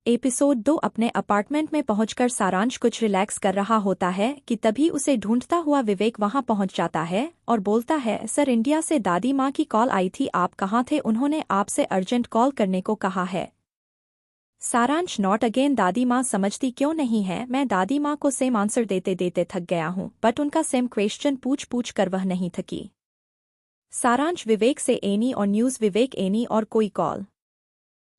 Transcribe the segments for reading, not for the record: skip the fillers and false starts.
Episode 2। अपने apartment में पहुंचकर सारांश कुछ रिलैक्स कर रहा होता है कि तभी उसे ढूंढता हुआ विवेक वहां पहुंच जाता है और बोलता है, सर इंडिया से दादी माँ की कॉल आई थी, आप कहाँ थे? उन्होंने आपसे अर्जेंट कॉल करने को कहा है। सारांश नॉट अगेन। दादी माँ समझती क्यों नहीं है? मैं दादी माँ को सेम आंसर देते देते थक गया हूँ, बट उनका सेम क्वेश्चन पूछ पूछ कर वह नहीं थकी। सारांश विवेक से एनी और न्यूज़। विवेक एनी और कोई कॉल?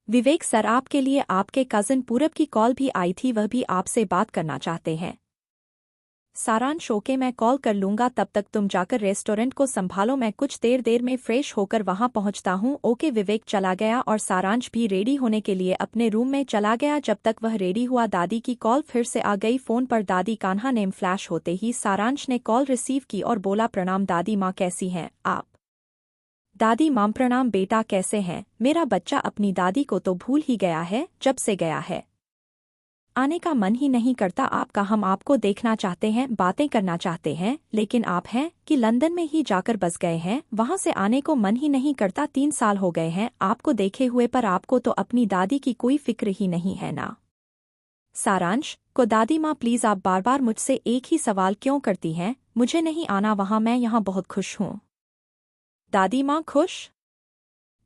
विवेक सर आपके लिए आपके कज़न पूरब की कॉल भी आई थी, वह भी आपसे बात करना चाहते हैं। सारांश ओके मैं कॉल कर लूंगा, तब तक तुम जाकर रेस्टोरेंट को संभालो, मैं कुछ देर में फ्रेश होकर वहां पहुंचता हूं। ओके। विवेक चला गया और सारांश भी रेडी होने के लिए अपने रूम में चला गया। जब तक वह रेडी हुआ दादी की कॉल फिर से आ गई। फोन पर दादी कान्हा नेम फ्लैश होते ही सारांश ने कॉल रिसीव की और बोला, प्रणाम दादी माँ, कैसी हैं आप? दादी माँ प्रणाम बेटा, कैसे हैं? मेरा बच्चा अपनी दादी को तो भूल ही गया है, जब से गया है आने का मन ही नहीं करता आपका। हम आपको देखना चाहते हैं, बातें करना चाहते हैं, लेकिन आप हैं कि लंदन में ही जाकर बस गए हैं, वहां से आने को मन ही नहीं करता। 3 साल हो गए हैं आपको देखे हुए, पर आपको तो अपनी दादी की कोई फिक्र ही नहीं है ना? सारांश को दादी माँ प्लीज आप बार बार मुझसे एक ही सवाल क्यों करती हैं? मुझे नहीं आना वहां, मैं यहाँ बहुत खुश हूँ। दादी माँ खुश?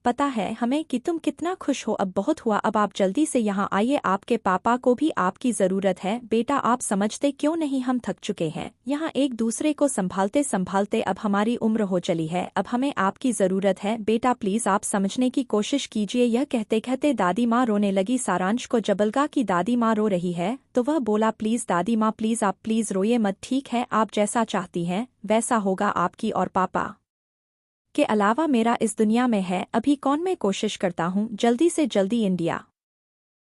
पता है हमें कि तुम कितना खुश हो, अब बहुत हुआ, अब आप जल्दी से यहाँ आइए, आपके पापा को भी आपकी जरूरत है। बेटा आप समझते क्यों नहीं, हम थक चुके हैं यहाँ एक दूसरे को संभालते संभालते, अब हमारी उम्र हो चली है, अब हमें आपकी जरूरत है। बेटा प्लीज आप समझने की कोशिश कीजिए। यह कहते कहते दादी माँ रोने लगी। सारांश को जब लगा कि दादी माँ रो रही है तो वह बोला, प्लीज दादी माँ प्लीज, आप प्लीज रोइए मत, ठीक है? आप जैसा चाहती हैं वैसा होगा, आपकी और पापा के अलावा मेरा इस दुनिया में है अभी कौन? मैं कोशिश करता हूँ जल्दी से जल्दी इंडिया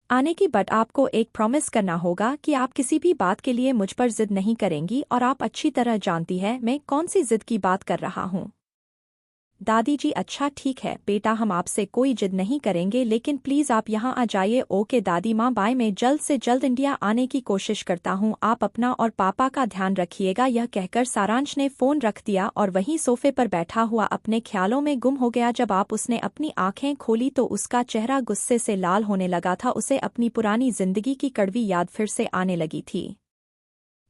आने की, बट आपको एक प्रॉमिस करना होगा कि आप किसी भी बात के लिए मुझ पर जिद नहीं करेंगी, और आप अच्छी तरह जानती है मैं कौन सी जिद की बात कर रहा हूँ। दादी जी अच्छा ठीक है बेटा, हम आपसे कोई जिद नहीं करेंगे, लेकिन प्लीज आप यहाँ आ जाइए। ओके दादी माँ बाय, मैं जल्द से जल्द इंडिया आने की कोशिश करता हूँ, आप अपना और पापा का ध्यान रखिएगा। यह कहकर सारांश ने फोन रख दिया और वहीं सोफे पर बैठा हुआ अपने ख्यालों में गुम हो गया। जब उसने अपनी आंखें खोली तो उसका चेहरा गुस्से से लाल होने लगा था। उसे अपनी पुरानी जिंदगी की कड़वी याद फिर से आने लगी थी।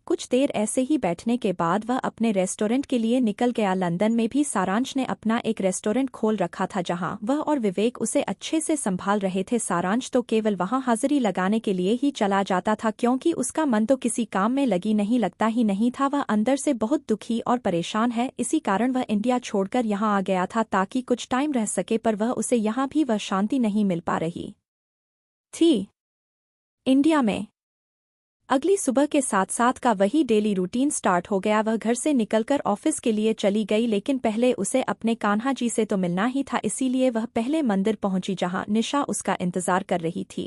कुछ देर ऐसे ही बैठने के बाद वह अपने रेस्टोरेंट के लिए निकल गया। लंदन में भी सारांश ने अपना एक रेस्टोरेंट खोल रखा था जहां वह और विवेक उसे अच्छे से संभाल रहे थे। सारांश तो केवल वहां हाजिरी लगाने के लिए ही चला जाता था, क्योंकि उसका मन तो किसी काम में लगी नहीं लगता ही नहीं था। वह अंदर से बहुत दुखी और परेशान है, इसी कारण वह इंडिया छोड़कर यहाँ आ गया था ताकि कुछ टाइम रह सके, पर वह उसे यहाँ भी वह शांति नहीं मिल पा रही थी। इंडिया में अगली सुबह के साथ साथ का वही डेली रूटीन स्टार्ट हो गया। वह घर से निकलकर ऑफिस के लिए चली गई, लेकिन पहले उसे अपने कान्हा जी से तो मिलना ही था, इसीलिए वह पहले मंदिर पहुंची जहां निशा उसका इंतजार कर रही थी।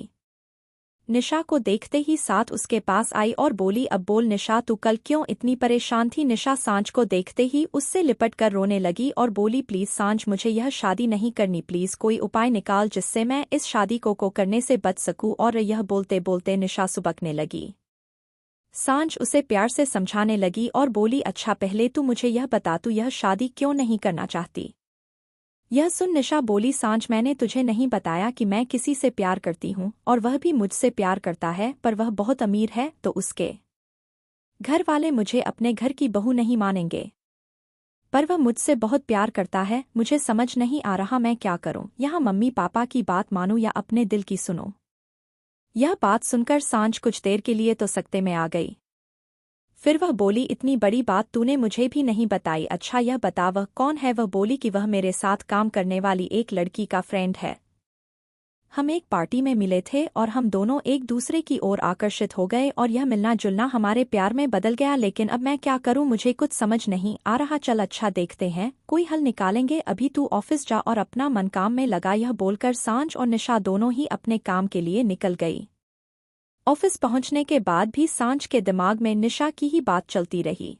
निशा को देखते ही साथ उसके पास आई और बोली, अब बोल निशा, तू कल क्यों इतनी परेशान थी? निशा सांझ को देखते ही उससे लिपट कर रोने लगी और बोली, प्लीज सांझ, मुझे यह शादी नहीं करनी, प्लीज कोई उपाय निकाल जिससे मैं इस शादी को करने से बच सकूं। और यह बोलते बोलते निशा सुबकने लगी। सांझ उसे प्यार से समझाने लगी और बोली, अच्छा पहले तू मुझे यह बता, तू यह शादी क्यों नहीं करना चाहती? यह सुन निशा बोली, सांझ मैंने तुझे नहीं बताया कि मैं किसी से प्यार करती हूँ और वह भी मुझसे प्यार करता है, पर वह बहुत अमीर है तो उसके घर वाले मुझे अपने घर की बहू नहीं मानेंगे, पर वह मुझसे बहुत प्यार करता है। मुझे समझ नहीं आ रहा मैं क्या करूँ, यहाँ मम्मी पापा की बात मानूं या अपने दिल की सुनूं? यह बात सुनकर सांझ कुछ देर के लिए तो सकते में आ गई। फिर वह बोली, इतनी बड़ी बात तूने मुझे भी नहीं बताई, अच्छा यह बता वह कौन है? वह बोली कि वह मेरे साथ काम करने वाली एक लड़की का फ्रेंड है, हम एक पार्टी में मिले थे और हम दोनों एक दूसरे की ओर आकर्षित हो गए और यह मिलना जुलना हमारे प्यार में बदल गया, लेकिन अब मैं क्या करूं, मुझे कुछ समझ नहीं आ रहा। चल अच्छा देखते हैं, कोई हल निकालेंगे, अभी तू ऑफिस जा और अपना मन काम में लगा। यह बोलकर सांझ और निशा दोनों ही अपने काम के लिए निकल गई। ऑफिस पहुंचने के बाद भी सांझ के दिमाग में निशा की ही बात चलती रही।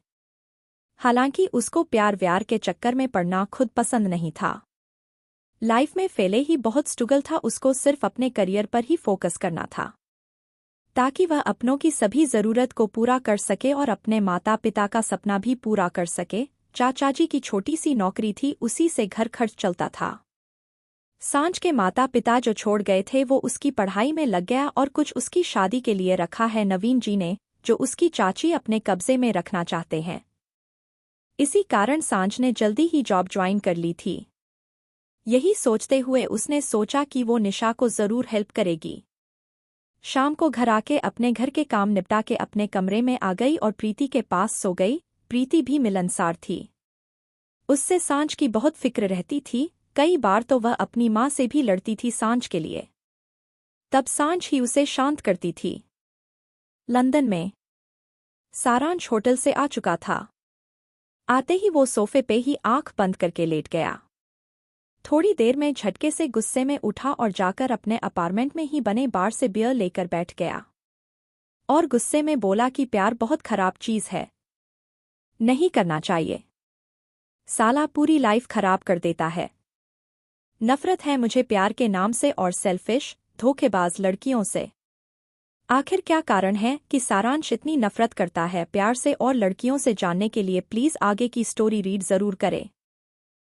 हालांकि उसको प्यार व्यार के चक्कर में पड़ना खुद पसंद नहीं था। लाइफ में पहले ही बहुत स्ट्रगल था, उसको सिर्फ अपने करियर पर ही फोकस करना था ताकि वह अपनों की सभी जरूरत को पूरा कर सके और अपने माता पिता का सपना भी पूरा कर सके। चाचा जी की छोटी सी नौकरी थी, उसी से घर खर्च चलता था। सांझ के माता पिता जो छोड़ गए थे वो उसकी पढ़ाई में लग गया और कुछ उसकी शादी के लिए रखा है नवीन जी ने, जो उसकी चाची अपने कब्जे में रखना चाहते हैं। इसी कारण सांझ ने जल्दी ही जॉब ज्वाइन कर ली थी। यही सोचते हुए उसने सोचा कि वो निशा को जरूर हेल्प करेगी। शाम को घर आके अपने घर के काम निपटा के अपने कमरे में आ गई और प्रीति के पास सो गई। प्रीति भी मिलनसार थी। उससे सांझ की बहुत फिक्र रहती थी, कई बार तो वह अपनी माँ से भी लड़ती थी सांझ के लिए। तब सांझ ही उसे शांत करती थी। लंदन में सारांश होटल से आ चुका था। आते ही वो सोफे पे ही आंख बंद करके लेट गया। थोड़ी देर में झटके से गुस्से में उठा और जाकर अपने अपार्टमेंट में ही बने बार से बियर लेकर बैठ गया और गुस्से में बोला कि प्यार बहुत खराब चीज है, नहीं करना चाहिए। साला पूरी लाइफ खराब कर देता है। नफरत है मुझे प्यार के नाम से और सेल्फिश, धोखेबाज लड़कियों से। आखिर क्या कारण है कि सारांश इतनी नफरत करता है प्यार से और लड़कियों से? जानने के लिए प्लीज आगे की स्टोरी रीड जरूर करें।